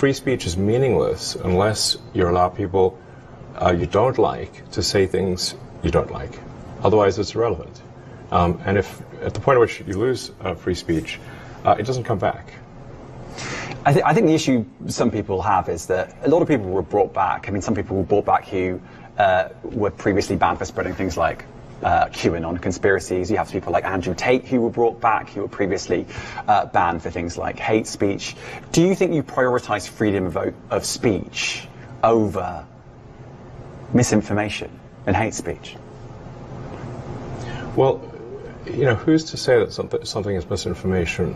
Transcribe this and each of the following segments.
free speech is meaningless unless you allow people you don't like to say things you don't like. Otherwise, it's irrelevant. And if at the point at which you lose free speech, it doesn't come back. I think the issue some people have is that a lot of people were brought back. I mean, some people were brought back who were previously banned for spreading things like QAnon conspiracies. You have people like Andrew Tate who were brought back, who were previously banned for things like hate speech. Do you think you prioritize freedom of speech over misinformation and hate speech? Well, you know, who's to say that something is misinformation?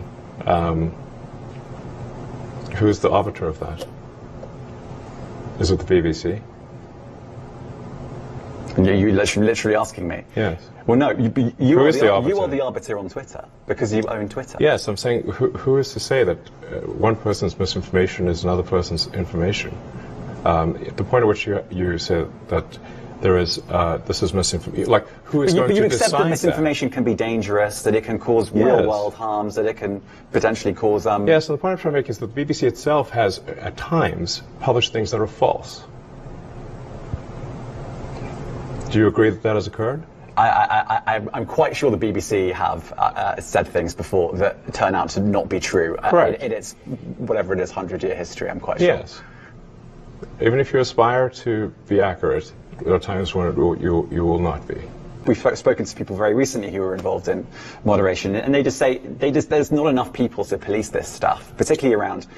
Who's the arbiter of that? Is it the BBC? You're literally asking me? Yes. Well, no, you are the arbiter on Twitter, because you own Twitter. Yes, I'm saying, who is to say that one person's misinformation is another person's information? At the point at which you say that there is, this is misinformation, like, who is going to decide that? You accept that misinformation can be dangerous, that it can cause real-world harms, that it can potentially cause... Yes, and the point I'm trying to make is that the BBC itself has, at times, published things that are false. Do you agree that that has occurred? I'm quite sure the BBC have said things before that turn out to not be true. Correct. In its, whatever it is, 100-year history, I'm quite sure. Yes. Even if you aspire to be accurate, there are times when you will not be. We've spoken to people very recently who were involved in moderation, and they just say there's not enough people to police this stuff, particularly around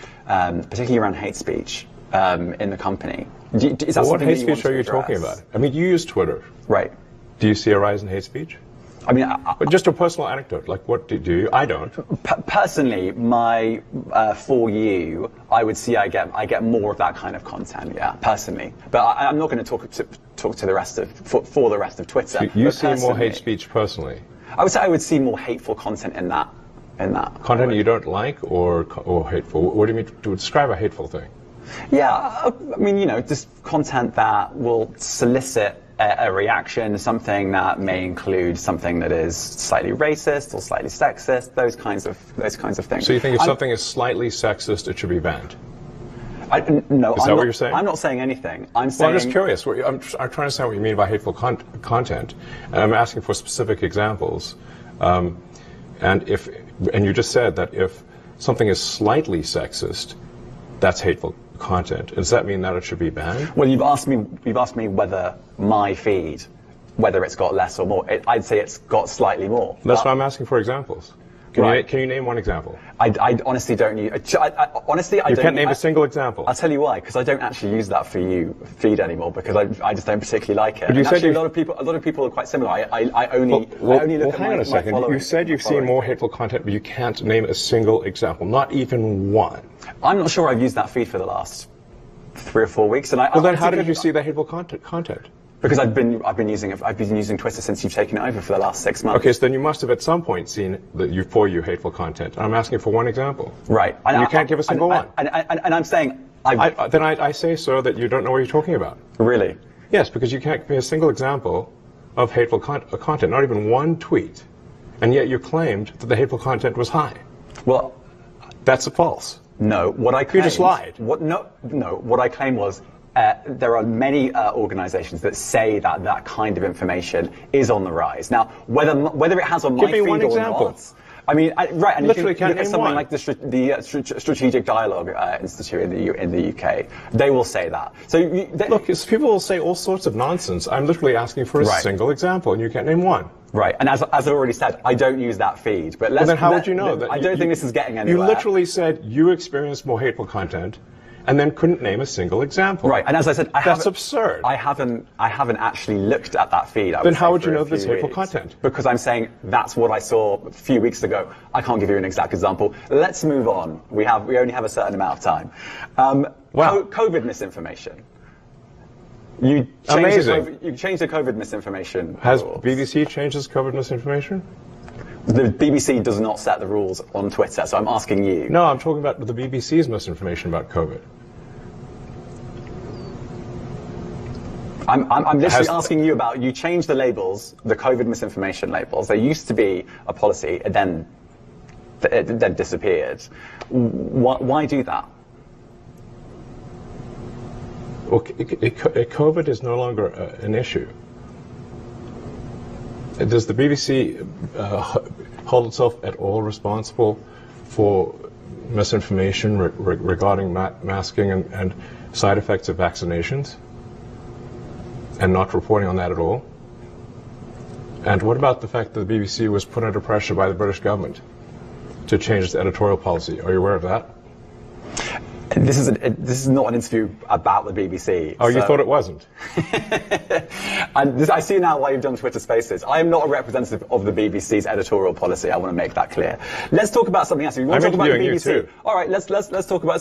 hate speech in the company. Is that what hate speech are you talking about? I mean, you use Twitter, right? Do you see a rise in hate speech? I mean, but just a personal anecdote. Like, what do you? I don't. Personally, for you, I would see I get more of that kind of content. Yeah, personally, but I'm not going to talk to the rest of for the rest of Twitter. So you see more hate speech personally? I would say I would see more hateful content in that. Content you don't like, or hateful? What do you mean to describe a hateful thing? Yeah, I mean, you know, just content that will solicit a reaction, something that may include something that is slightly racist or slightly sexist, those kinds of things. So you think if something is slightly sexist, it should be banned? No, is that what you're saying? I'm not saying anything. I'm saying. Well, I'm just curious. I'm trying to understand what you mean by hateful content, and I'm asking for specific examples. And you just said that if something is slightly sexist, that's hateful content. Does that mean that it should be banned? Well, you've asked me whether my feed, whether it's got less or more. I'd say it's got slightly more. That's why I'm asking for examples. Can you name one example? I honestly don't use. Honestly, I don't. You can't name a single example. I'll tell you why. Because I don't actually use that for you feed anymore. Because I just don't particularly like it. But you said actually, a lot of people are quite similar. I only look at hang on a second. You said you've seen more hateful content, but you can't name a single example, not even one. I'm not sure I've used that feed for the last 3 or 4 weeks. And then how did you see the hateful content? Because I've been using Twitter since you've taken it over for the last 6 months. Okay, so then you must have at some point seen the hateful content. I'm asking for one example. Right. And you can't give a single one. And I'm saying... Then I say, sir, that you don't know what you're talking about. Really? Yes, because you can't give me a single example of hateful content, not even one tweet. And yet you claimed that the hateful content was high. Well... That's false. No, what I claimed... You just lied. What I claimed was... there are many organizations that say that kind of information is on the rise. Now, whether it has on my feed or not, I mean, right, and literally you can look at something like the Strategic Dialogue Institute in the UK. They will say that. So look, people will say all sorts of nonsense. I'm literally asking for a single example, and you can't name one. Right, and as I already said, I don't use that feed. But then how would you know that? I don't think this is getting anywhere. You literally said you experienced more hateful content, and then couldn't name a single example. Right, and as I said, that's absurd. I haven't actually looked at that feed. Then how would you know there's hateful content? Because I'm saying that's what I saw a few weeks ago. I can't give you an exact example. Let's move on. We only have a certain amount of time. COVID misinformation. You changed the COVID misinformation. Has BBC changed its COVID misinformation? The BBC does not set the rules on Twitter, so I'm asking you. No, I'm talking about the BBC's misinformation about COVID. I'm literally asking you about, you changed the labels, the COVID misinformation labels. There used to be a policy, it then disappeared. Why do that? Well, COVID is no longer an issue. Does the BBC hold itself at all responsible for misinformation regarding masking and side effects of vaccinations, and not reporting on that at all? And what about the fact that the BBC was put under pressure by the British government to change its editorial policy? Are you aware of that? This is not an interview about the BBC. Oh, you thought it wasn't? I see now why you've done Twitter Spaces. I am not a representative of the BBC's editorial policy. I want to make that clear. Let's talk about something else. You want to talk about the BBC? You too. All right, let's talk about.